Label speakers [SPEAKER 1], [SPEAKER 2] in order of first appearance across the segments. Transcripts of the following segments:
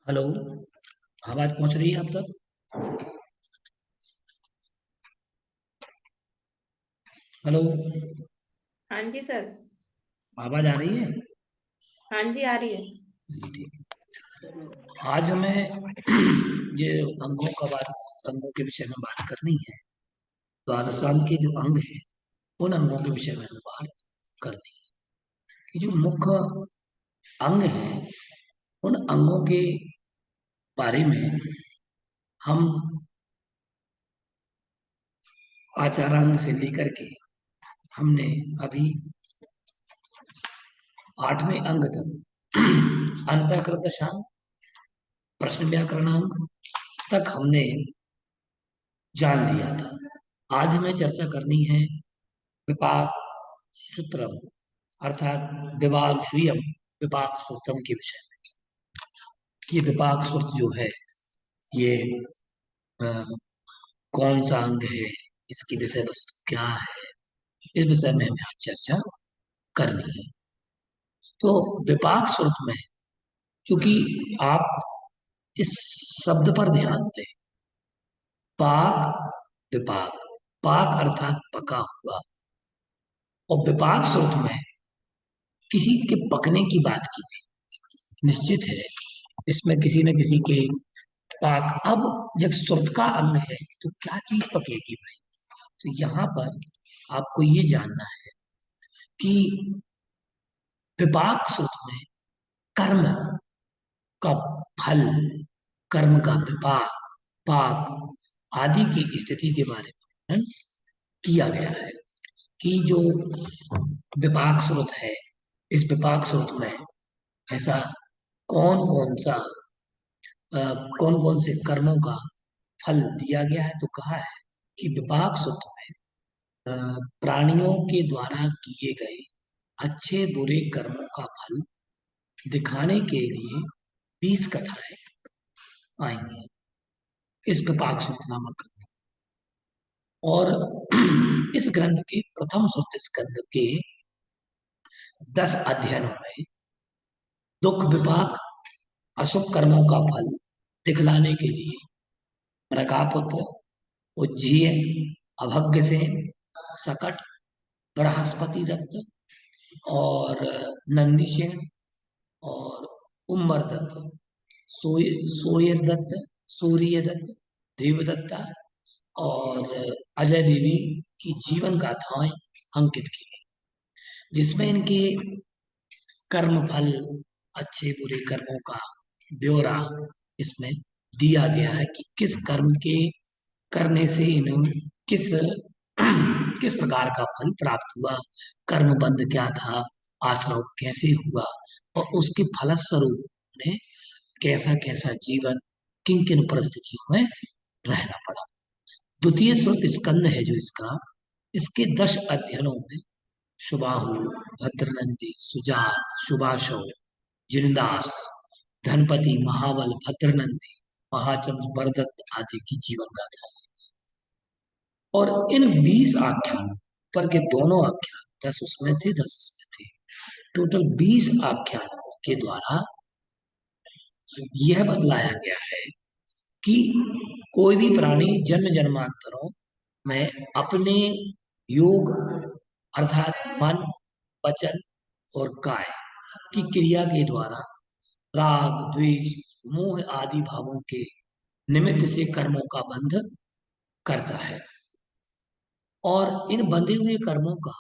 [SPEAKER 1] Hello. आवाज पहुंच रही है आप तक? हेलो।
[SPEAKER 2] हाँ जी सर।
[SPEAKER 1] आवाज आ रही है?
[SPEAKER 2] हाँ जी, आ रही है।
[SPEAKER 1] जी, ठीक। आज हमें ये अंगों के विषय में बात करनी है। द्वादशांग के जो अंग हैं, उन अंगों के विषय में हमें बात करनी है कि जो मुख्य अंग हैं, उन अंगों के बारे में हम आचारांग से लेकर के हमने अभी 8वें अंग तक अंतःकृत दशांग, प्रश्न व्याकरणांग तक हमने जान लिया था। आज हमें चर्चा करनी है विपाक सूत्रम, अर्थात विभाग स्वयं विपाक सूत्रम के विषय में। कि विपाक सूत्र जो है ये अ, कौन सा अंग है, इसकी विषय वस्तु क्या है, इस विषय में हमें आज चर्चा करनी है। तो विपाक सूत्र में, क्योंकि आप इस शब्द पर ध्यान दें, पाक विपाक, पाक अर्थात पका हुआ, और विपाक सूत्र में किसी के पकने की बात की गई। निश्चित है इसमें किसी न किसी के पाक। अब जब सुर्त का अंग है तो क्या चीज पकेगी भाई? तो यहाँ पर आपको ये जानना है कि विपाक सूत्र में कर्म का फल, कर्म का विपाक, पाक आदि की स्थिति के बारे में किया गया है। कि जो विपाक स्रोत है, इस विपाक स्रोत में ऐसा कौन कौन सा कौन कौन से कर्मों का फल दिया गया है। तो कहा है कि विपाक सूत्र में प्राणियों के द्वारा किए गए अच्छे बुरे कर्मों का फल दिखाने के लिए 20 कथाएं आएंगी इस विपाक सूत्र नामक ग्रंथ। और इस ग्रंथ के प्रथम सूत्र स्कंद के 10 अध्ययनों में दुख विपाक, अशुभ कर्मों का फल दिखलाने के लिए मृगापुत्र, उज्जीय, अभग्गसेन, सकट, बृहस्पति दत्त और नंदीसेन और उम्बर दत्त, सोयर दत्त, सूर्य दत्त, देवदत्ता और अजय देवी की जीवन गाथाएं अंकित की गई, जिसमें इनके कर्म फल, अच्छे बुरे कर्मों का ब्यौरा इसमें दिया गया है कि किस कर्म के करने से इन्हें किस किस प्रकार का फल प्राप्त हुआ, कर्म बंध क्या था, आश्रव कैसे हुआ, और उसके फलस्वरूप उन्हें कैसा कैसा जीवन, किन किन परिस्थितियों में रहना पड़ा। द्वितीय स्रोत स्कंद है जो इसका, इसके 10 अध्ययनों में सुबाहु, भद्रनंदी, सुजात, सुभाषव, जिनदास, धनपति, महाबल, भद्रनंदी, महाचंद्र, बरदत्त आदि की जीवन गाथा है। और इन 20 आख्यानों पर के दोनों आख्यान, 10 उसमें थे 10 इसमें थे, टोटल 20 आख्यानों के द्वारा यह बतलाया गया है कि कोई भी प्राणी जन्म जन्मांतरों में अपने योग अर्थात मन, वचन और काय की क्रिया के द्वारा राग, द्वेष, मोह आदि भावों के निमित्त से कर्मों का बंध करता है। और इन बंधे हुए कर्मों का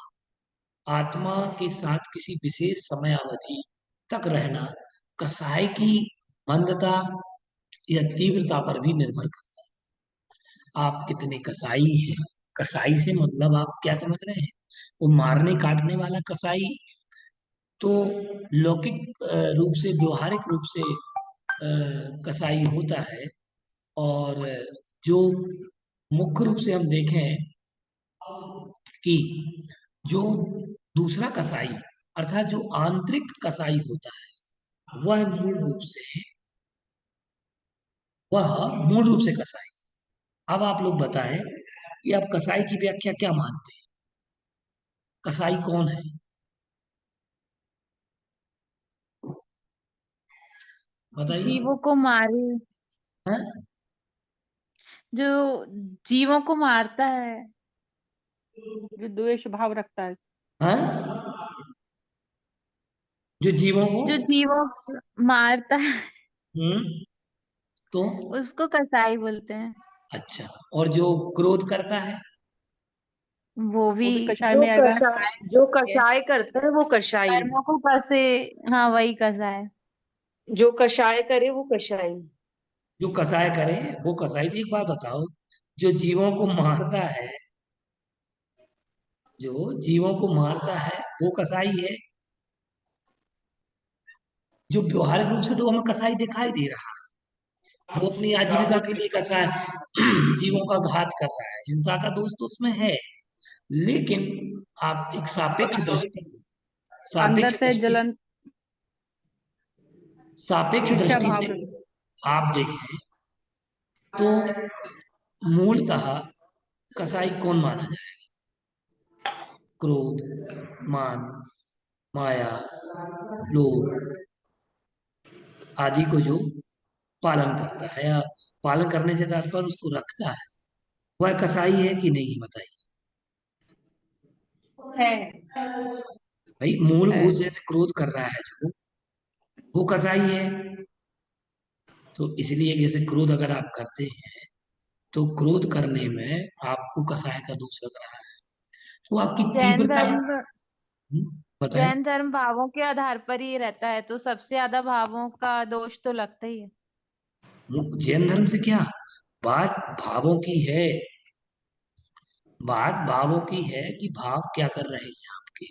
[SPEAKER 1] आत्मा के साथ किसी विशेष समय अवधि तक रहना कसाय की मंदता या तीव्रता पर भी निर्भर करता है। आप कितने कसाई हैं? कसाई से मतलब आप क्या समझ रहे हैं? वो मारने काटने वाला कसाई तो लौकिक रूप से, व्यवहारिक रूप से कसाई होता है। और जो मुख्य रूप से हम देखें कि जो दूसरा कसाई अर्थात जो आंतरिक कसाई होता है, वह मूल रूप से वह मूल रूप से कसाई। अब आप लोग बताएं कि आप कसाई की व्याख्या क्या मानते हैं? कसाई कौन है? बताइए।
[SPEAKER 3] जीवों को मारे,
[SPEAKER 1] हैं?
[SPEAKER 3] जो जीवों को मारता है।
[SPEAKER 2] जो द्वेष भाव रखता है।
[SPEAKER 1] हैं? जो जीवों को।
[SPEAKER 3] जो जीवों को मारता है
[SPEAKER 1] हम्म। तो
[SPEAKER 3] उसको कसाई बोलते हैं।
[SPEAKER 1] अच्छा, और जो क्रोध करता है?
[SPEAKER 3] वो भी
[SPEAKER 2] वो भी कषाय
[SPEAKER 4] जो
[SPEAKER 2] में आएगा।
[SPEAKER 4] कषाय जो
[SPEAKER 3] है।
[SPEAKER 4] कषाय करता है वो कषाई।
[SPEAKER 3] कर्मों को कसे, हाँ वही कसाई।
[SPEAKER 4] जो कषाय करे वो कषाई।
[SPEAKER 1] जो कसाय करे वो कसाई। तो एक बात बताओ, जो जीवों को मारता है, जो जीवों को मारता है वो कसाई है। जो व्यवहारिक रूप से तो हमें कसाई दिखाई दे रहा है, वो अपनी आजीविका के लिए कसाय जीवों का घात कर रहा है, हिंसा का दोष तो उसमें है। लेकिन आप एक
[SPEAKER 2] अंदर
[SPEAKER 1] सापेक्ष
[SPEAKER 2] से
[SPEAKER 1] दृष्टि
[SPEAKER 2] जलन,
[SPEAKER 1] सापेक्ष
[SPEAKER 2] ईर्ष्या
[SPEAKER 1] दृष्टि
[SPEAKER 2] भाव
[SPEAKER 1] से
[SPEAKER 2] रखता
[SPEAKER 1] आप देखें तो मूलतः कसाई कौन माना जाए? क्रोध, मान, माया, लोभ आदि को जो पालन करता है, या पालन करने से तात्पर्य उसको रखता है, वह कसाई है कि नहीं, बताइए।
[SPEAKER 4] है।
[SPEAKER 1] भाई
[SPEAKER 2] है।
[SPEAKER 1] मूलभूत जैसे क्रोध कर रहा है जो, वो कसाई है। तो इसलिए जैसे क्रोध अगर आप करते हैं, तो क्रोध करने में आपको कसाय का दोष लग रहा है। तो आपकी
[SPEAKER 3] जैन
[SPEAKER 1] तीव्रता।
[SPEAKER 3] धर्म
[SPEAKER 1] बताएं।
[SPEAKER 3] जैन धर्म भावों के आधार पर ही रहता है, तो सबसे ज्यादा भावों का दोष तो लगता ही है।
[SPEAKER 1] जैन धर्म से क्या बात भावों की है? बात भावों की है कि भाव क्या कर रहे हैं आपके।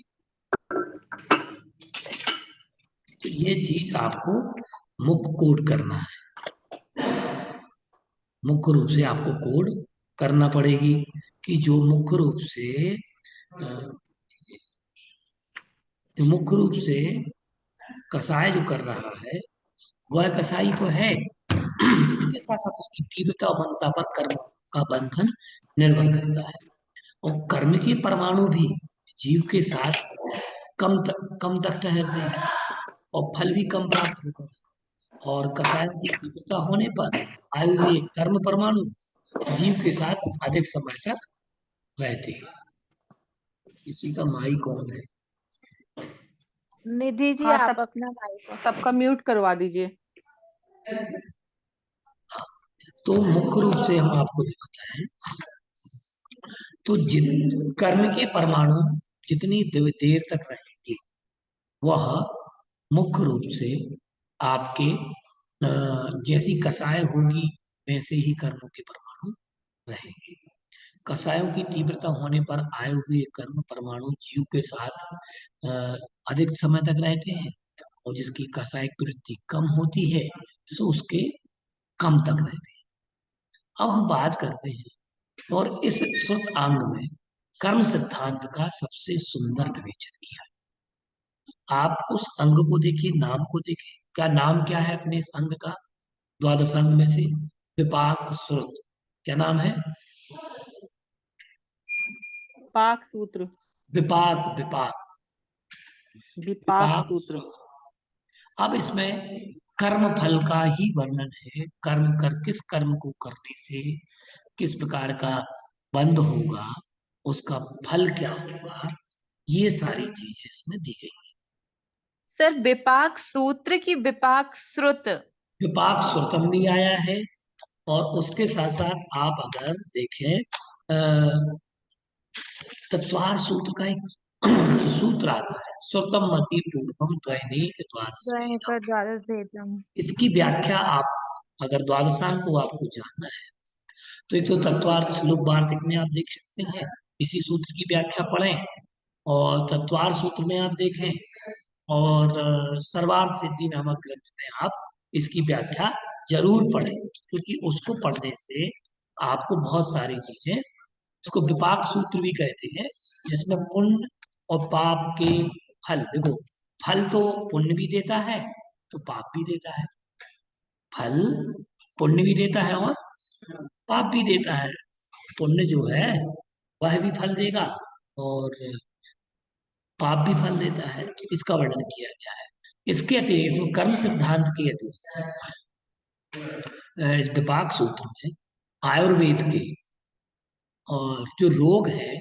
[SPEAKER 1] तो ये चीज आपको मुख्य कोड करना है। मुख्य रूप से आपको कोड करना पड़ेगी कि जो मुख्य रूप से कसाय जो कर रहा है, वह कसाई तो है। इसके साथ साथ उसकी तीव्रता और मंदता पर कर्म का बंधन निर्भर करता है। और कर्म के परमाणु भी जीव के साथ कम तक ठहरते हैं, और फल भी कम प्राप्त होता है। और कसायों की तीव्रता होने पर आए हुए कर्म परमाणु जीव के साथ अधिक समय तक रहते हैं। इसी का माई कौन है?
[SPEAKER 3] निधि जी,
[SPEAKER 2] हाँ,
[SPEAKER 3] आप
[SPEAKER 2] सब
[SPEAKER 3] अपना माइक।
[SPEAKER 2] सबका म्यूट करवा दीजिए।
[SPEAKER 1] तो मुख्य रूप से हम आपको बताएं, तो जिन कर्म के परमाणु जितनी देर तक रहेंगे, वह मुख्य रूप से आपके जैसी कसाय होगी वैसे ही कर्मों के परमाणु रहेंगे। कसायों की तीव्रता होने पर आए हुए कर्म परमाणु जीव के साथ अ, अधिक समय तक रहते हैं, और जिसकी कसायिक प्रवृत्ति कम होती है, सो उसके कम तक रहते हैं। अब हम बात करते हैं, और इस श्रुत अंग में कर्म सिद्धांत का सबसे सुंदर विवेचन किया। आप उस अंग को देखिए, नाम को देखिए, क्या नाम क्या है अपने इस अंग का? द्वादश अंग में से विपाक श्रुत, क्या नाम है?
[SPEAKER 2] पाक सूत्र।
[SPEAKER 1] विपाक, विपाक,
[SPEAKER 2] विपाक
[SPEAKER 1] विपाक
[SPEAKER 2] सूत्र।
[SPEAKER 1] श्रुत। अब इसमें कर्म फल का ही वर्णन है। किस कर्म को करने से किस प्रकार का बंध होगा, उसका फल क्या होगा, ये सारी चीजें इसमें दी गई।
[SPEAKER 3] सर, विपाक सूत्र की विपाक श्रुत?
[SPEAKER 1] विपाक श्रुतम भी आया है, और उसके साथ साथ आप अगर देखें तत्वार सूत्र का एक सूत्र आता है, श्रुतम मति पूर्वम द्वैनिक द्वादश
[SPEAKER 3] दैनिक
[SPEAKER 1] वेदम।
[SPEAKER 3] द्वादश भेदम।
[SPEAKER 1] इसकी व्याख्या आप अगर द्वादशांग को आपको जानना है, तो एक तो तत्वार्थ श्लोक वार्तिक में आप देख सकते हैं, इसी सूत्र की व्याख्या पढ़ें। और तत्वार्थ सूत्र में आप देखें, और सर्वार्थ सिद्धि नामक ग्रंथ में आप इसकी व्याख्या जरूर पढ़ें, क्योंकि उसको पढ़ने से आपको बहुत सारी चीजें, इसको विपाक सूत्र भी कहते हैं, जिसमें पुण्य और पाप के फल, देखो फल तो पुण्य भी देता है तो पाप भी देता है। फल पुण्य भी देता है और पाप भी देता है। पुण्य जो है वह भी फल देगा और पाप भी फल देता है, तो इसका वर्णन किया गया है। इसके अतिरिक्त वो कर्म सिद्धांत के अतिरिक्त इस विपाक सूत्र में आयुर्वेद के और जो रोग है,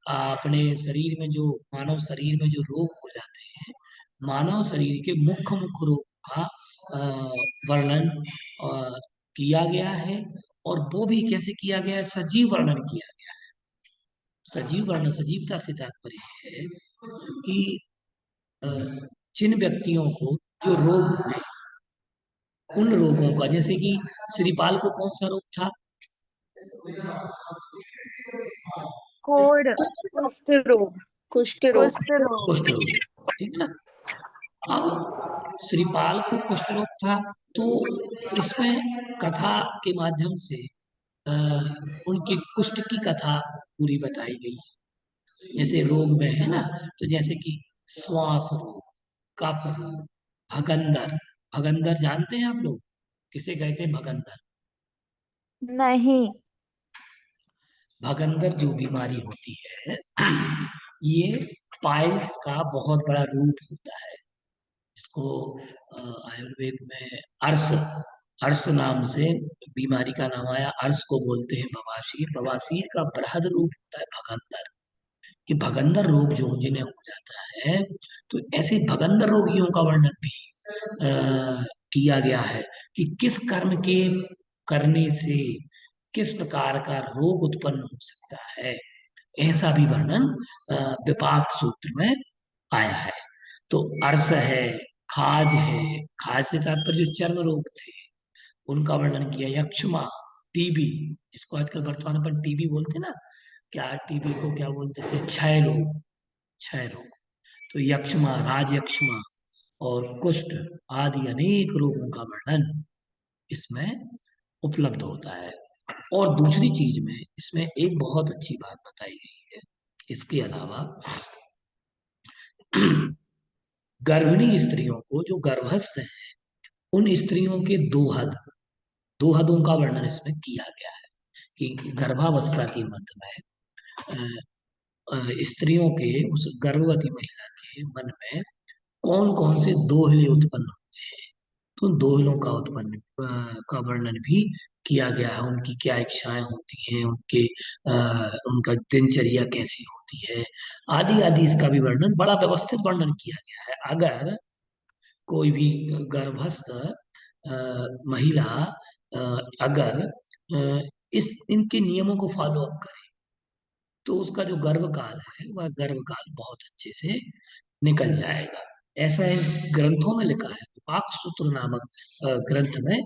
[SPEAKER 1] अपने शरीर में जो मानव शरीर में जो रोग हो जाते हैं, मानव शरीर के मुख्य मुख्य रोग का वर्णन किया गया है। और वो भी कैसे किया गया है? सजीव वर्णन किया गया है। सजीव वर्णन, सजीवता से तात्पर्य है कि अ, जिन व्यक्तियों को जो रोग हुए, उन रोगों का, जैसे कि श्रीपाल को कौन सा रोग था?
[SPEAKER 3] कोढ़,
[SPEAKER 4] कुष्ठ रोग। कुष्ठ रोग।
[SPEAKER 3] कुष्ठ रोग।
[SPEAKER 1] कुष्ठ रोग, ठीक है ना। अब श्रीपाल को कुष्ठ रोग था, तो इसमें कथा के माध्यम से अ, उनके कुष्ठ की कथा पूरी बताई गई है। जैसे रोग में है ना, तो जैसे कि श्वास रोग, कफ रोग, भगंदर। भगंदर जानते हैं आप लोग किसे कहते हैं? भगंदर।
[SPEAKER 3] नहीं।
[SPEAKER 1] भगंदर जो बीमारी होती है, ये पाइल्स का बहुत बड़ा रूप होता है। इसको आयुर्वेद में अर्श, अर्श नाम से बीमारी का नाम आया। अर्श को बोलते हैं बवासीर। बवासीर का बृहद रूप होता है भगंदर। ये भगंदर रोग जो जिन्हें हो जाता है, तो ऐसे भगंदर रोगियों का वर्णन भी किया गया है कि किस कर्म के करने से किस प्रकार का रोग उत्पन्न हो सकता है। ऐसा भी वर्णन विपाक सूत्र में आया है। तो अर्श है, खाज है, खाज से तात्पर्य जो चर्म रोग थे उनका वर्णन किया। यक्षमा, टीबी, जिसको आजकल वर्तमान अपन टीबी बोलते हैं ना, क्या टीबी को क्या बोलते थे? क्षय रोग। क्षय रोग, तो यक्षमा, राजयक्षमा और कुष्ठ आदि अनेक रोगों का वर्णन इसमें उपलब्ध होता है। और दूसरी चीज में इसमें एक बहुत अच्छी बात बताई गई है, इसके अलावा गर्भिणी स्त्रियों को, जो गर्भस्थ हैं, उन स्त्रियों के दोहद, दोहदों का वर्णन इसमें किया गया है कि गर्भावस्था के मध्य में स्त्रियों के, उस गर्भवती महिला के मन में कौन कौन से दोहले उत्पन्न होते हैं, तो उन दोहलों का उत्पन्न का वर्णन भी किया गया है। उनकी क्या इच्छाएं होती हैं, उनका दिनचर्या कैसी होती है, आदि आदि, इसका भी वर्णन, बड़ा व्यवस्थित वर्णन किया गया है। अगर कोई भी गर्भस्थ महिला अगर इस इनके नियमों को फॉलो अप करे, तो उसका जो गर्भकाल है वह गर्भकाल बहुत अच्छे से निकल जाएगा। ऐसा इन ग्रंथों में लिखा है। पाक सूत्र नामक ग्रंथ में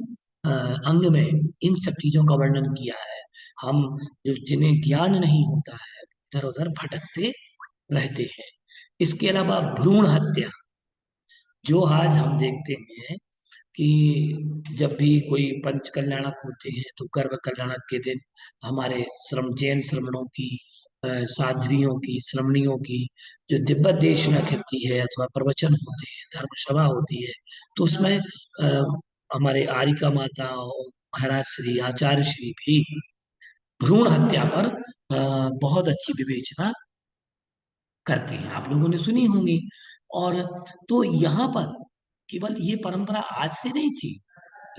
[SPEAKER 1] अंग में इन सब चीजों का वर्णन किया है। हम जो, जिन्हें ज्ञान नहीं होता है, इधर उधर भटकते रहते हैं। इसके अलावा भ्रूण हत्या, जो आज हम देखते हैं कि जब भी कोई पंच कल्याणक होते हैं, तो गर्भ कल्याणक के दिन हमारे जैन श्रमणों की, साध्वियों की, श्रमणियों की जो दिव्य देशना कीर्ति है, अथवा प्रवचन होते हैं, धर्मसभा होती है, तो उसमें हमारे आरिका माता और महाराज श्री आचार्य श्री भी भ्रूण हत्या पर बहुत अच्छी विवेचना करते हैं। आप लोगों ने सुनी होंगी। और तो यहाँ पर केवल ये परंपरा आज से नहीं थी,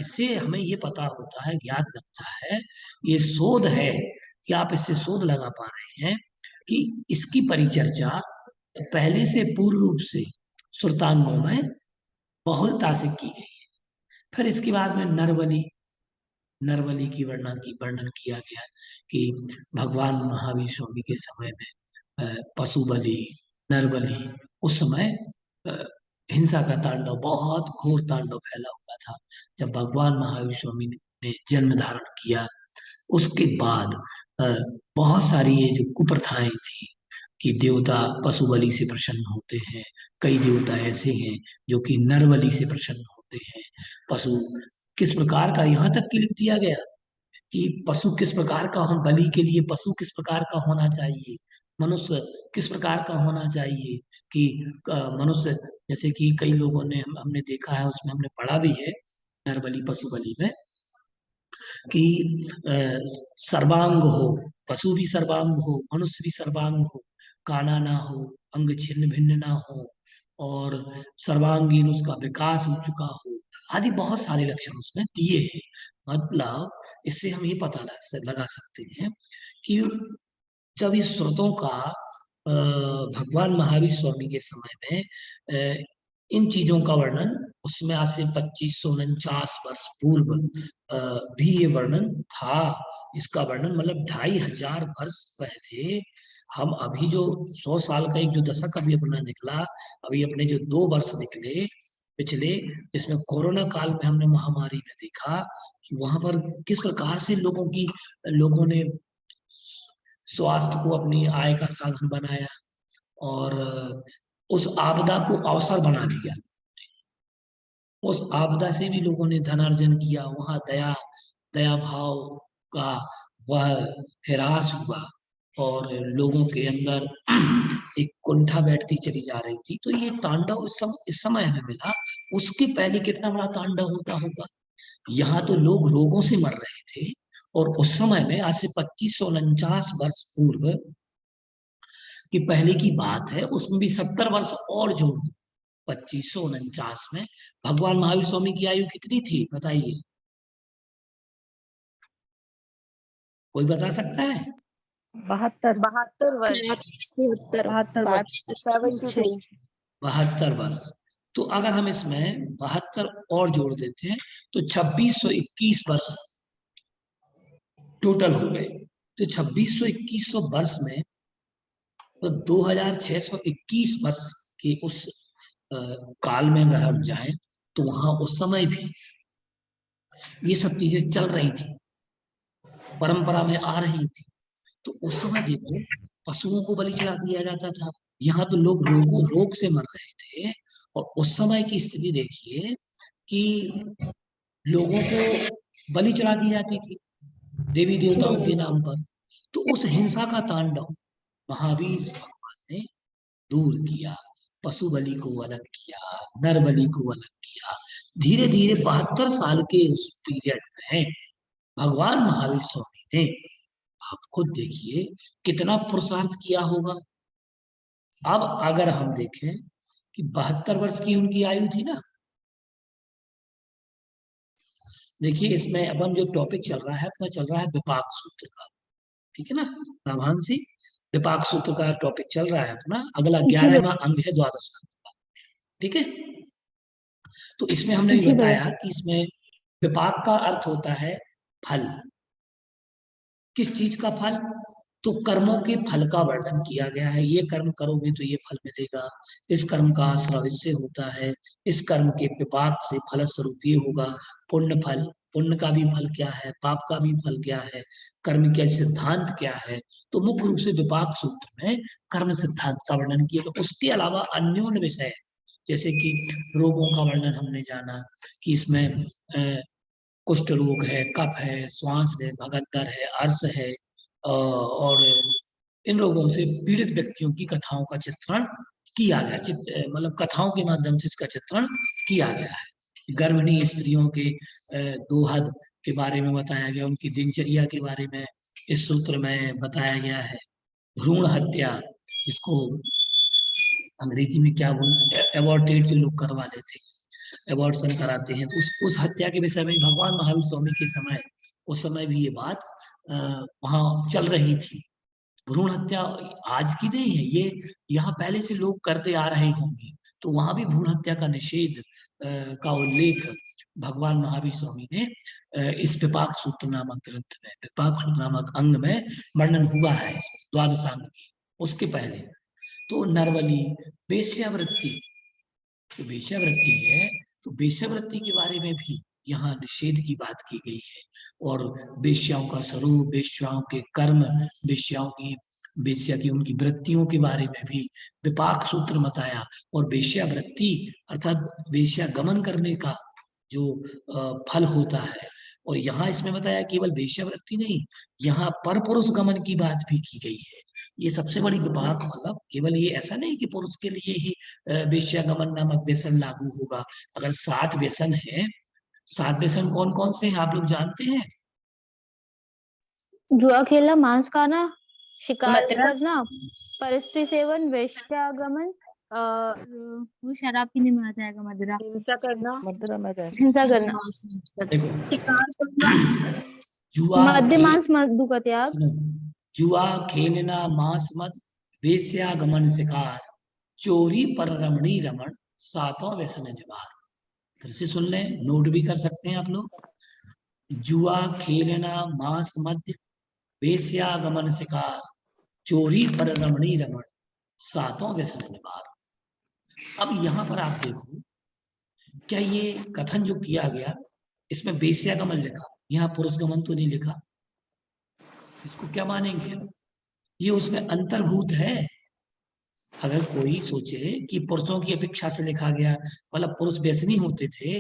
[SPEAKER 1] इससे हमें ये पता होता है, ज्ञात लगता है, ये शोध है कि आप इससे शोध लगा पा रहे हैं कि इसकी परिचर्चा पहले से पूर्ण रूप से सुरतांगों में बहुलता से की गई है। फिर इसके बाद में नरबलि, नरबलि की वर्णन किया गया कि भगवान महावीर स्वामी के समय में पशु बलि, नरबलि, उस समय अ, हिंसा का तांडव, बहुत घोर तांडव फैला हुआ था। जब भगवान महावीर स्वामी ने जन्म धारण किया, उसके बाद अ, बहुत सारी ये जो कुप्रथाएं थी कि देवता पशु बलि से प्रसन्न होते हैं, कई देवता ऐसे हैं जो कि नरबलि से प्रसन्न होते हैं। पशु किस प्रकार का, यहाँ तक कि लिख दिया गया कि पशु किस प्रकार का हो, बलि के लिए पशु किस प्रकार का होना चाहिए, मनुष्य किस प्रकार का होना चाहिए। कि मनुष्य, जैसे कि कई लोगों ने, हमने देखा है, उसमें हमने पढ़ा भी है नरबलि पशु बलि में, कि सर्वांग हो, पशु भी सर्वांग हो, मनुष्य भी सर्वांग हो, काना ना हो, अंग छिन्न भिन्न ना हो, और सर्वांगीण उसका विकास हो चुका हो, आदि बहुत सारे लक्षण उसमें दिए हैं। मतलब इससे हम ये पता लगा सकते हैं कि जब इस स्रोतों का भगवान महावीर स्वामी के समय में इन चीजों का वर्णन, उसमें आज से 2549 वर्ष पूर्व भी ये वर्णन था। इसका वर्णन मतलब 2500 वर्ष पहले, हम अभी जो 100 साल का एक जो दशक अभी अपना निकला, अभी अपने जो 2 वर्ष निकले पिछले, इसमें कोरोना काल में हमने महामारी में देखा कि वहां पर किस प्रकार से लोगों ने स्वास्थ्य को अपनी आय का साधन बनाया, और उस आपदा को अवसर बना दिया। उस आपदा से भी लोगों ने धनार्जन किया, वहां दया भाव का वह ह्रास हुआ, और लोगों के अंदर एक कुंठा बैठती चली जा रही थी। तो ये तांडव इस समय हमें मिला, उसके पहले कितना बड़ा तांडव होता होगा। यहाँ तो लोग रोगों से मर रहे थे, और उस समय में आज से 2549 वर्ष पूर्व की पहले की बात है, उसमें भी 70 वर्ष और जोड़ दो। 2549 में भगवान महावीर स्वामी की आयु कितनी थी बताइए, कोई बता सकता है?
[SPEAKER 2] 72
[SPEAKER 4] 72 वर्ष 72 72
[SPEAKER 1] 72 वर्ष। तो अगर हम इसमें 72 और जोड़ देते हैं तो 2621 वर्ष टोटल हो गए। तो 2621 वर्ष में तो 2621 वर्ष के उस काल में अगर हम जाएं तो वहां उस समय भी ये सब चीजें चल रही थी, परंपरा में आ रही थी। तो उस समय देखो पशुओं को बलि चढ़ा दिया जाता था। यहाँ तो लोग रोग से मर रहे थे, और उस समय की स्थिति देखिए कि लोगों को बलि चढ़ा दी जाती थी देवी देवताओं के नाम पर। तो उस हिंसा का तांडव महावीर भगवान ने दूर किया, पशु बलि को अलग किया, नर बलि को अलग किया। धीरे धीरे 72 साल के उस पीरियड में भगवान महावीर स्वामी ने, आप खुद देखिए कितना पुरुषार्थ किया होगा। अब अगर हम देखें कि 72 वर्ष की उनकी आयु थी ना, देखिए इसमें अपन जो टॉपिक चल रहा है अपना चल रहा है विपाक सूत्र का, ठीक है ना रामांशी, विपाक सूत्र का टॉपिक चल रहा है अपना। अगला 11वां अंग है द्वादश अंग का, ठीक है। तो इसमें हमने भी बताया कि इसमें विपाक का अर्थ होता है फल। किस चीज का फल? तो कर्मों के फल का वर्णन किया गया है। ये कर्म करोगे तो ये फल मिलेगा, इस कर्म का आश्रव इससे होता है, इस कर्म के विपाक से फल स्वरूप ये होगा पुण्य फल। पुण्य का भी फल क्या है, पाप का भी फल क्या है, कर्म के सिद्धांत क्या है। तो मुख्य रूप से विपाक सूत्र में कर्म सिद्धांत का वर्णन किया। तो उसके अलावा अन्योन्य विषय जैसे कि रोगों का वर्णन हमने जाना कि इसमें कुष्ठ रोग है, कफ है, श्वास है, भगदड़ है, अर्श है, और इन रोगों से पीड़ित व्यक्तियों की कथाओं का चित्रण किया गया। मतलब कथाओं के माध्यम से इसका चित्रण किया गया है। गर्भिणी स्त्रियों के दोहद के बारे में बताया गया, उनकी दिनचर्या के बारे में इस सूत्र में बताया गया है। भ्रूण हत्या, जिसको अंग्रेजी में क्या बोलते, एबॉर्टेड जो लोग करवा लेते हैं, एबॉर्शन कराते हैं, तो उस हत्या के विषय में भगवान महावीर स्वामी के समय, उस समय भी ये बात वहां चल रही थी। भ्रूण हत्या आज की नहीं है, ये यहाँ पहले से लोग करते आ रहे होंगे। तो वहां भी भ्रूण हत्या का निषेध का उल्लेख भगवान महावीर स्वामी ने इस विपाक सूत्र नामक ग्रंथ में, विपाक सूत्र नामक अंग में वर्णन हुआ है द्वादशांग की। उसके पहले तो नरबली, वेश्यावृत्ति, तो वेश्यावृत्ति है, तो वेश्यावृत्ति के बारे में भी यहाँ निषेध की बात की गई है। और वेश्याओं का स्वरूप, वेश्याओं के कर्म, वेश्या की उनकी वृत्तियों के बारे में भी विपाक सूत्र बताया। और वेश्यावृत्ति अर्थात वेश्या गमन करने का जो फल होता है, और यहाँ इसमें बताया केवल वेश्यावृत्ति नहीं, यहाँ पर पुरुष गमन की बात भी की गई है। ये सबसे बड़ी विभाग, मतलब केवल ये ऐसा नहीं कि पुरुष के लिए ही वेश्यागमन नामक व्यसन लागू होगा। अगर 7 व्यसन है, 7 व्यसन कौन कौन से हैं आप लोग जानते हैं?
[SPEAKER 5] जुआ खेलना, मांस खाना, शिकार
[SPEAKER 4] मदिरा
[SPEAKER 5] करना, परस्त्री सेवन, वेश्यागमन, वो शराब पीने में आ जाएगा, मदिरा,
[SPEAKER 4] हिंसा करना
[SPEAKER 2] मदिरा में जाएगा।
[SPEAKER 5] हिंसा करना,
[SPEAKER 1] देखो,
[SPEAKER 4] शिकार करना
[SPEAKER 1] जुआ
[SPEAKER 5] मद्य
[SPEAKER 1] खेल
[SPEAKER 5] मांस मधु का त्याग,
[SPEAKER 1] सुनो, जुआ खेलना, मांस मद, वेश्यागमन, शिकार, चोरी पर रमणी रमण, सातों व्यसन निवार। फिर से सुन लें, नोट भी कर सकते हैं आप लोग। जुआ खेलना, मांस मद्य, वेश्यागमन, शिकार, चोरी पर रमणी रमण, सातों व्यसन निवार। अब यहाँ पर आप देखो, क्या ये कथन जो किया गया, इसमें वेश्यागमन लिखा, यहाँ पुरुषगमन तो नहीं लिखा। इसको क्या मानेंगे? ये उसमें अंतर्भूत है। अगर कोई सोचे कि पुरुषों की अपेक्षा से लिखा गया, मतलब पुरुष व्यसनी होते थे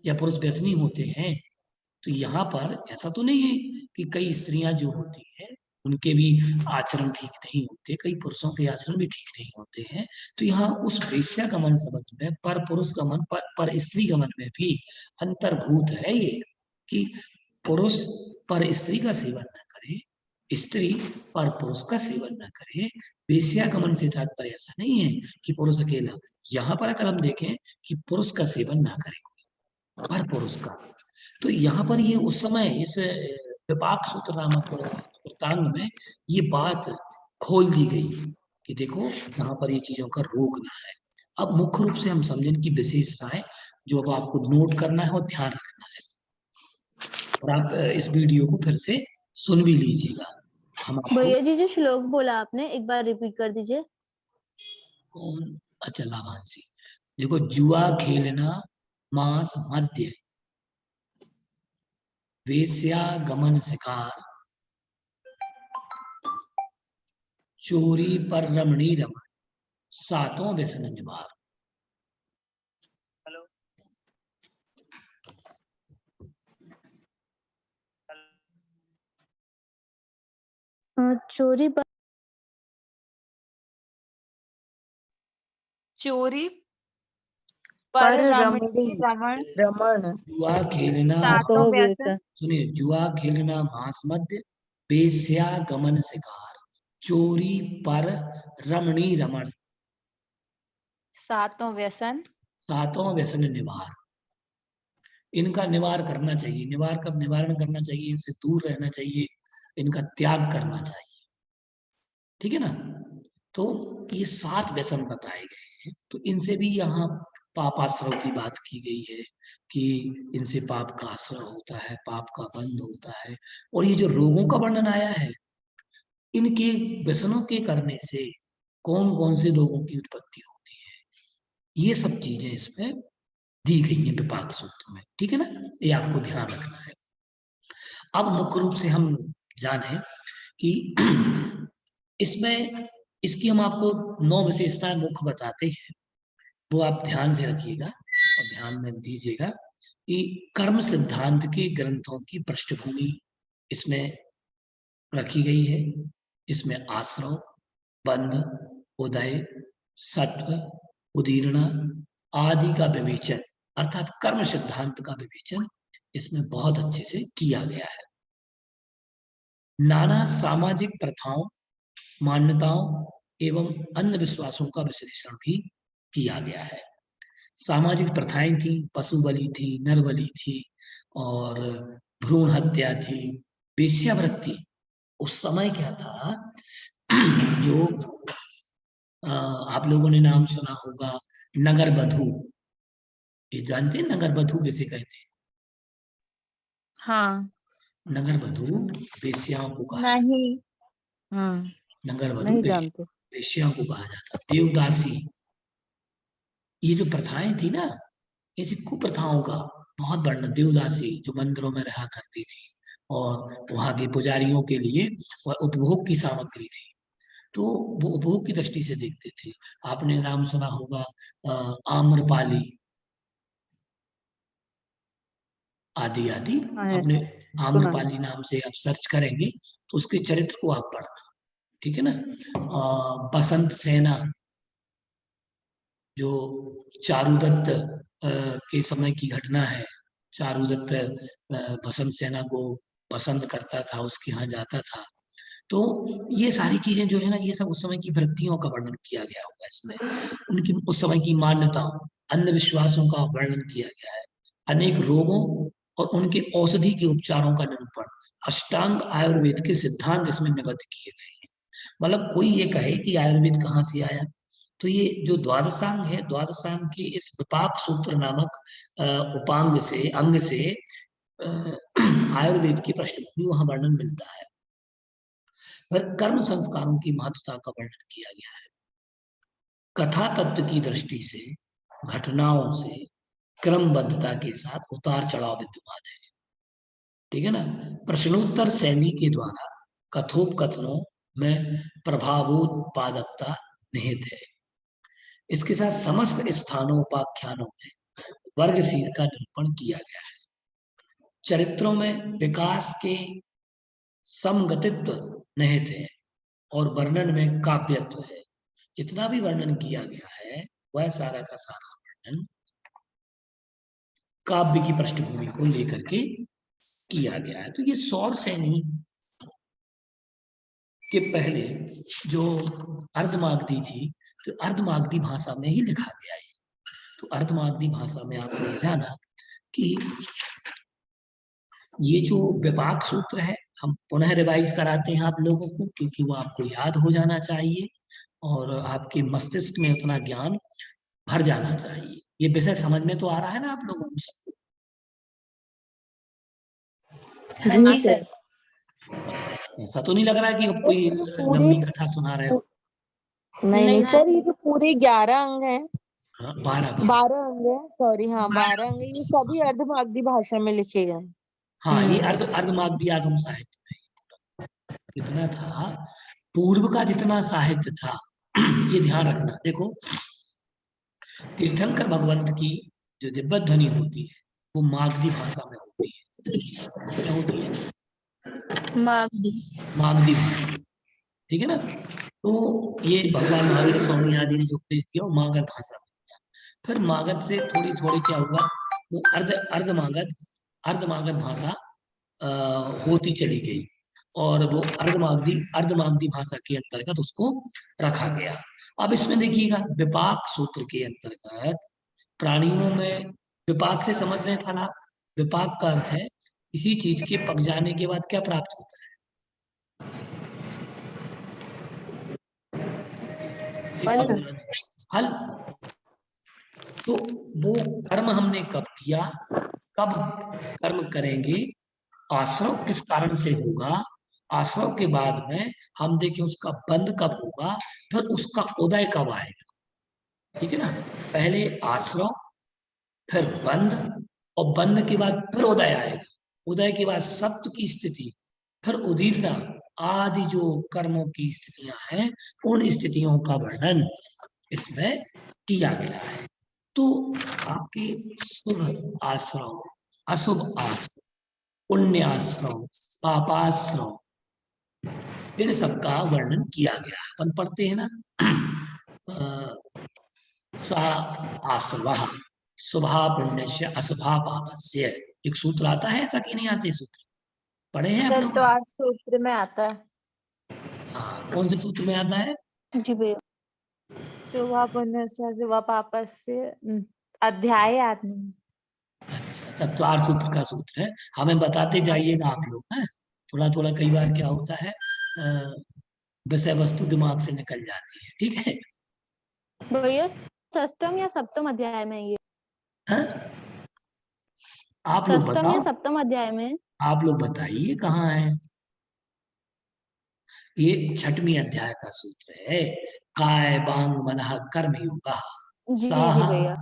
[SPEAKER 1] या पुरुष व्यसनी होते हैं, तो यहाँ पर ऐसा तो नहीं है कि कई स्त्रियां जो होती हैं उनके भी आचरण ठीक नहीं होते, कई पुरुषों के आचरण भी ठीक नहीं होते हैं। तो यहाँ उस वेश्या गमन शब्द में पर पुरुष गमन पर स्त्री गमन में भी अंतर्भूत है ये, कि पुरुष पर स्त्री का सेवन न करे, स्त्री पर पुरुष का सेवन न करे। वेश्यागमन से तात्पर्य ऐसा नहीं है कि पुरुष अकेला, यहाँ पर अगर हम देखें कि पुरुष का सेवन ना करे पर पुरुष का, तो यहाँ पर ये उस समय इस विपाक सूत्र नामक वृत्तांग में ये बात खोल दी गई कि देखो यहाँ पर ये चीजों का रोकना है। अब मुख्य रूप से हम समझें कि विशेषताएं जो अब आपको नोट करना है और ध्यान रखना है, और आप इस वीडियो को फिर से सुन भी लीजिएगा। हम आपको
[SPEAKER 5] भैया जी जो श्लोक बोला आपने एक बार रिपीट कर दीजिए।
[SPEAKER 1] कौन? अच्छा, लाभांशी। देखो, जुआ खेलना, मांस मद्य, वेश्यागमन, शिकार, चोरी पर रमणी रमण, सातों व्यसन निवार।
[SPEAKER 5] चोरी पर
[SPEAKER 3] चोरी
[SPEAKER 4] पर
[SPEAKER 3] पर
[SPEAKER 4] रमणी
[SPEAKER 3] रमणी रमण,
[SPEAKER 4] रमण
[SPEAKER 1] जुआ खेलना,
[SPEAKER 3] सातों
[SPEAKER 2] तो
[SPEAKER 3] व्यसन,
[SPEAKER 2] व्यसन
[SPEAKER 1] सुनिए, जुआ खेलना, मांस मद्य, वेश्यागमन, शिकार, चोरी पर रमणी रमण,
[SPEAKER 3] सातों व्यसन,
[SPEAKER 1] सातों व्यसन निवार। इनका निवार करना चाहिए, निवारण करना चाहिए, इनसे दूर रहना चाहिए, इनका त्याग करना चाहिए। ठीक है ना? तो ये 7 व्यसन बताए गए हैं, तो इनसे भी यहाँ पापाश्रव की बात की गई है कि इनसे पाप का आश्रय होता है, पाप का बंध होता है। और ये जो रोगों का वर्णन आया है, इनके व्यसनों के करने से कौन कौन से रोगों की उत्पत्ति होती है, ये सब चीजें इसमें दी गई हैं विपाक सूत्र में। ठीक है ना? ये आपको ध्यान रखना है। अब मुख्य रूप से हम जाने कि इसमें इसकी हम आपको 9 विशेषताएं मुख्य बताते हैं, वो आप ध्यान से रखिएगा और ध्यान में दीजिएगा कि कर्म सिद्धांत के ग्रंथों की पृष्ठभूमि इसमें रखी गई है, जिसमें आश्रव, बंध, उदय, सत्व, उदीर्ण आदि का विवेचन, अर्थात कर्म सिद्धांत का विवेचन इसमें बहुत अच्छे से किया गया है। नाना सामाजिक प्रथाओं, मान्यताओं एवं अंधविश्वासों का विश्लेषण भी किया गया है। सामाजिक प्रथाएं थी, पशु बलि थी, नर बलि थी, और भ्रूण हत्या थी, वेश्यावृत्ति। उस समय क्या था, जो आप लोगों ने नाम सुना होगा नगर बधू। ये जानते हैं नगर बधू किसे कहते हैं?
[SPEAKER 2] हाँ
[SPEAKER 1] नगर बधू वेश्याओं को कहा,
[SPEAKER 3] नहीं,
[SPEAKER 1] नगर बधू
[SPEAKER 2] नहीं जानते।
[SPEAKER 1] वेश्याओं को कहा जाता। देवदासी, ये जो प्रथाएं थी ना, ऐसी कुप्रथाओं का बहुत वर्णन। देवदासी जो मंदिरों में रहा करती थी और वहां के पुजारियों के लिए वह उपभोग की सामग्री थी, तो वो उपभोग की दृष्टि से देखते थे। आपने नाम सुना होगा आम्रपाली आदि आदि।
[SPEAKER 2] हाँ,
[SPEAKER 1] आपने
[SPEAKER 2] सुना है।
[SPEAKER 1] आम्रपाली नाम से आप सर्च करेंगे तो उसके चरित्र को आप पढ़ना। ठीक है ना? बसंत सेना, जो चारुदत्त के समय की घटना है। चारुदत्त बसंत सेना को पसंद करता था, उसके यहाँ जाता था। तो ये सारी चीजें जो है ना, ये सब उस समय की वृत्तियों का वर्णन किया गया होगा इसमें, उनकी उस समय की मान्यताओं, अंधविश्वासों का वर्णन किया गया है, अनेक रोगों और उनके औषधि के उपचारों का निरूपण, अष्टांग आयुर्वेद के सिद्धांत इसमें निबद्ध किए गए हैं। मतलब कोई ये कहे कि आयुर्वेद कहाँ से आया, तो ये जो द्वादशांग है, द्वादशांग के इस विपाक सूत्र नामक उपांग से, अंग से आयुर्वेद की पृष्ठभूमि वहां वर्णन मिलता है। फिर कर्म संस्कारों की महत्वता का वर्णन किया गया है। कथा तत्व की दृष्टि से घटनाओं से क्रमबद्धता के साथ उतार चढ़ाव विद्यमान है, ठीक है ना। प्रश्नोत्तर शैली के द्वारा कथोपकथनों में प्रभावोत्पादकता निहित है। इसके साथ समस्त स्थानों उपाख्यानों में वर्गशील का निरूपण किया गया है। चरित्रों में विकास के समगतित्व निहित है और वर्णन में काव्यत्व है। जितना भी वर्णन किया गया है वह सारा का सारा वर्णन काव्य की पृष्ठभूमि को लेकर के किया गया है। तो ये सौर सैनी के पहले जो अर्धमागधी थी, तो अर्धमागधी भाषा में ही लिखा गया है। तो अर्धमागधी भाषा में आपने जाना कि ये जो विपाक सूत्र है, हम पुनः रिवाइज कराते हैं आप लोगों को, क्योंकि वो आपको याद हो जाना चाहिए और आपके मस्तिष्क में उतना ज्ञान भर जाना चाहिए। ये विषय समझ में तो आ रहा है ना आप लोगों को सबको?
[SPEAKER 4] हाँ जी सर।
[SPEAKER 1] ऐसा तो नहीं लग रहा है कि कोई लंबी कथा सुना रहे हो?
[SPEAKER 4] नहीं सर, ये जो पूरे 11 अंग हैं,
[SPEAKER 1] हाँ, 12
[SPEAKER 4] 12 अंग है, सॉरी, हाँ 12 अंग है, ये सभी अर्धमागधी भाषा में लिखे गए हैं।
[SPEAKER 1] हाँ, ये अर्धमागधी आगम साहित्य में कितना था, पूर्व का जितना साहित्य था ये ध्यान रखना। देखो, तीर्थंकर भगवंत की जो दिव्य ध्वनि होती है वो मागधी भाषा में होती है। क्या होती है? मागधी भाषा, ठीक है ना। तो ये भगवान महावीर स्वामी आदि ने जो उपदेश दिया वो मागध भाषा में दिया। फिर मागध से थोड़ी थोड़ी क्या हुआ, वो अर्धमागध भाषा होती चली गई और वो अर्धमागधी भाषा के अंतर्गत उसको रखा गया। अब इसमें देखिएगा, विपाक सूत्र के अंतर्गत प्राणियों में विपाक से समझ रहे था ना, विपाक का अर्थ है किसी चीज के पक जाने के बाद क्या प्राप्त होता है? फल। तो वो कर्म हमने कब किया, कब कर्म करेंगे, आश्रव किस कारण से होगा, आश्रव के बाद में हम देखें उसका बंध कब होगा, फिर उसका उदय कब आएगा, ठीक है ना। पहले आश्रव, फिर बंध, और बंध के बाद फिर उदय आएगा, उदय के बाद सत्व की स्थिति, फिर उदीरना आदि जो कर्मों की स्थितियां हैं, उन स्थितियों का वर्णन इसमें किया गया है। तो आपके शुभ आश्रम, अशुभ आश्रम, पुण्य आश्रम, पापाश्रम, इन सबका वर्णन किया गया है। अपन पढ़ते हैं ना, सा आश्रवः शुभा पुण्यस्य अशुभा पापस्य, एक सूत्र आता है ऐसा कि नहीं आते सूत्र? पढ़े हैं आप लोग?
[SPEAKER 4] तो 8 सूत्र में आता है।
[SPEAKER 1] हाँ, कौन से सूत्र में आता है?
[SPEAKER 5] जी भैया।
[SPEAKER 4] शुभा पुण्यस्य शुभा पापस्य अध्याय आत्म।
[SPEAKER 1] अच्छा, तत्वार सूत्र का सूत्र है, हमें बताते जाइएगा आप लोग, हैं? थोड़ा थोड़ा कई बार क्या होता है, विषय वस्तु दिमाग से निकल जाती है, ठीक है।
[SPEAKER 5] भैया षष्टम या सप्तम अध्याय में ये?
[SPEAKER 1] हैं? आप लोग
[SPEAKER 5] षष्टम या
[SPEAKER 1] बताओ,
[SPEAKER 5] सप्तम अध्याय में?
[SPEAKER 1] आप लोग बताइए कहाँ है। ये 6वीं अध्याय का सूत्र है, काय बांग मनः कर्म योगः
[SPEAKER 5] जी जी जी भैया।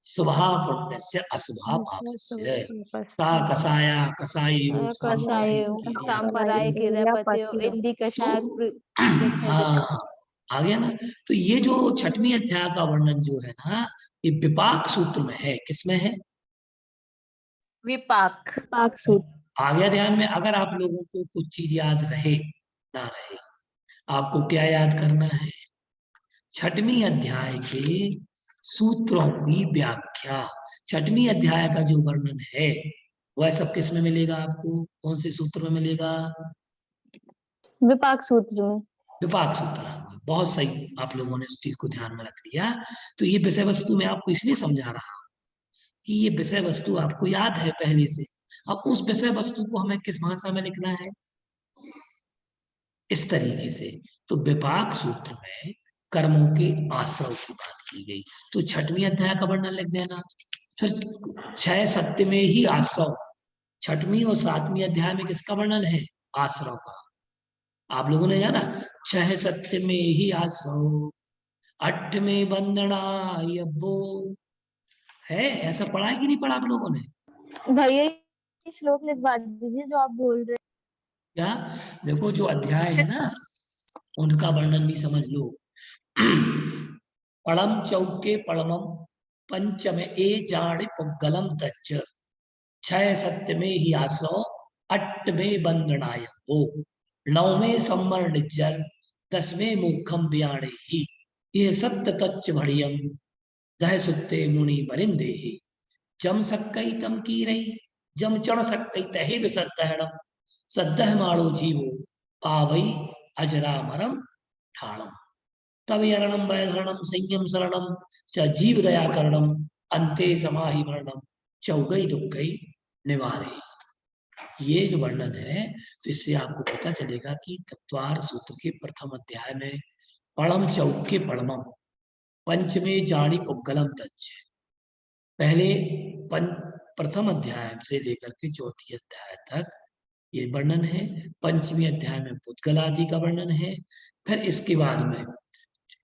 [SPEAKER 1] शुभा पुण्यस्य अशुभा पापस्य सा कषाया कषायो
[SPEAKER 5] कषायो सांपराय किरपत्यो इंदी कषाय
[SPEAKER 1] हाँ, आ गया ना। तो ये जो 6वीं अध्याय का वर्णन जो है ना, ये विपाक सूत्र में है। किसमें है?
[SPEAKER 3] विपाक
[SPEAKER 5] सूत्र।
[SPEAKER 1] आ गया ध्यान में? अगर आप लोगों को कुछ चीज याद रहे ना रहे, आपको क्या याद करना है? 6वीं अध्याय के सूत्रों की व्याख्या, 6वीं अध्याय का जो वर्णन है वह सब किस में मिलेगा आपको, कौन से सूत्र में मिलेगा?
[SPEAKER 5] विपाक सूत्र में।
[SPEAKER 1] विपाक सूत्र में। बहुत सही, आप लोगों ने उस चीज को ध्यान में रख लिया। तो ये विषय वस्तु मैं आपको इसलिए समझा रहा हूं कि ये विषय वस्तु आपको याद है पहले से। अब उस विषय वस्तु को हमें किस भाषा में लिखना है, इस तरीके से। तो विपाक सूत्र में कर्मों के आश्रव की बात की गई। तो 6वीं अध्याय का वर्णन लिख देना। फिर 6 7 में ही आश्रव, 6वीं और 7वीं अध्याय में किसका वर्णन है? आश्रव का। आप लोगों ने जाना 6 7 में ही आश्रव, 8 में बंदना यब्बो है, ऐसा पढ़ा है कि नहीं पढ़ा आप लोगों ने?
[SPEAKER 5] भैया ये श्लोक लिखवा दीजिए जो आप बोल रहे
[SPEAKER 1] क्या? देखो जो अध्याय है ना, उनका वर्णन भी समझ लो। पड़म चौके पड़मम पंचम ए जाड़ पुगलम तच्च 6 7 में ही आसो 8 में बंदनाय वो 9 में संवर निज्जर 10 में मुखम ब्याणे ही ये सत्य तच्च भड़ियम दह सुत्ते मुनि बरिंदे ही जम सक्कई तम की रही जम चढ़ सक्कई तहे विसत्तहणम सद्दह माड़ो जीवो पावई अजरामरम ठाणम तव अरणम वैधरणम संयम शरणम च जीव दयाकरणम अंते समाहि मरणम चौगई दुखई निवारे। ये जो वर्णन है, तो इससे आपको पता चलेगा कि तत्वार सूत्र के प्रथम अध्याय में पड़म चौके पड़मम पंचमे जानी पुगलम तच्च, पहले प्रथम अध्याय से लेकर के 4वीं अध्याय तक ये वर्णन है। 5वीं अध्याय में पुद्गल आदि का वर्णन है। फिर इसके बाद में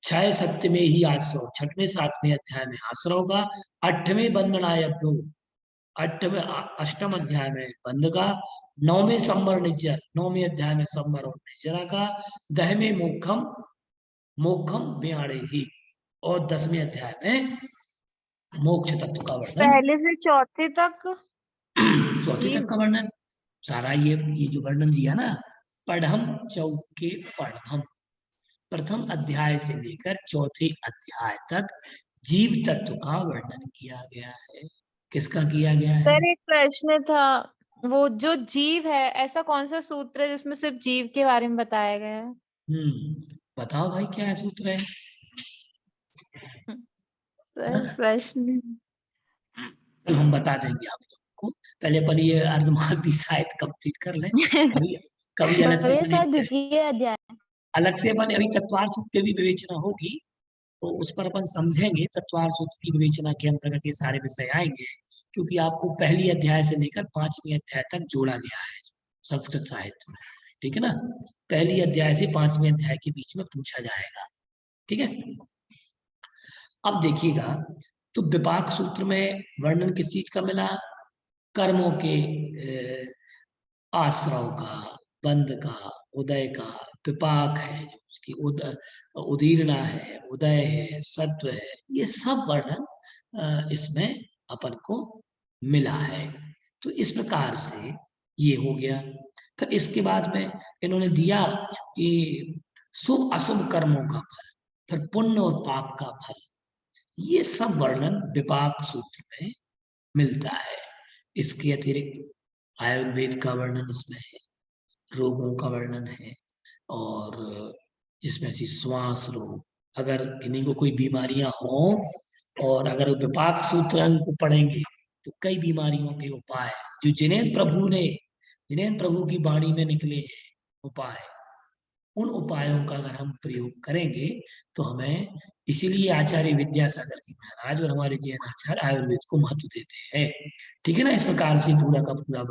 [SPEAKER 1] 6 7 में ही आश्रव, 6वें 7वें अध्याय में आश्रव का, 8वें बंधनाय 8वें अध्याय में बंध का, 9वें संवर निज्जर, 9वें अध्याय में संवर और निज्जरा का, 10वें मोक्षम मोक्षम ब्याणे ही, और 10वें अध्याय में मोक्ष तत्व का वर्णन।
[SPEAKER 3] पहले से चौथे तक
[SPEAKER 1] 4थे तक का वर्णन सारा ये जो वर्णन दिया ना, पढ़म चौके पढ़म, प्रथम अध्याय से लेकर 4थे अध्याय तक जीव तत्व का वर्णन किया गया है। किसका किया गया है?
[SPEAKER 3] सर एक प्रश्न था, वो जो जीव है, ऐसा कौन सा सूत्र है जिसमें सिर्फ जीव के बारे में बताया गया है?
[SPEAKER 1] बताओ भाई क्या है सूत्र है?
[SPEAKER 3] सर प्रश्न
[SPEAKER 1] तो हम बता देंगे आप लोगों को। पहले अपन ये अर्धमागधी साहित्य कंप्लीट कर लें, कभी अलग से
[SPEAKER 5] भैया शायद द्वितीय अध्याय।
[SPEAKER 1] अलग से अपन अभी तत्वार सूत्र की भी विवेचना होगी, तो उस पर अपन समझेंगे। तत्वार सूत्र की विवेचना के अंतर्गत ये सारे विषय आएंगे, क्योंकि आपको पहली अध्याय से लेकर 5वीं अध्याय तक जोड़ा गया है संस्कृत साहित्य में, ठीक है ना। पहली अध्याय से 5वीं अध्याय के बीच में पूछा जाएगा, ठीक है। अब देखिएगा, तो विपाक सूत्र में वर्णन किस चीज का मिला? कर्मों के आश्रव का, बंध का, उदय का। विपाक है उसकी उदीर्णा है, उदय है, सत्व है, ये सब वर्णन इसमें अपन को मिला है। तो इस प्रकार से ये हो गया। फिर इसके बाद में इन्होंने दिया कि शुभ अशुभ कर्मों का फल, फिर पुण्य और पाप का फल, ये सब वर्णन विपाक सूत्र में मिलता है। इसके अतिरिक्त आयुर्वेद का वर्णन इसमें है, रोगों का वर्णन है, और जिसमें से श्वास रोग, अगर किन्हीं को कोई बीमारियां हों और अगर विपाक सूत्र को पढ़ेंगे तो कई बीमारियों के उपाय जो जिनेन्द्र प्रभु की वाणी में निकले हैं उपाय, उन उपायों का अगर हम प्रयोग करेंगे तो हमें, इसीलिए आचार्य विद्यासागर जी महाराज और हमारे जैन आचार्य आयुर्वेद को महत्व देते हैं, ठीक है ना। इस प्रकार से पूरा का पूरा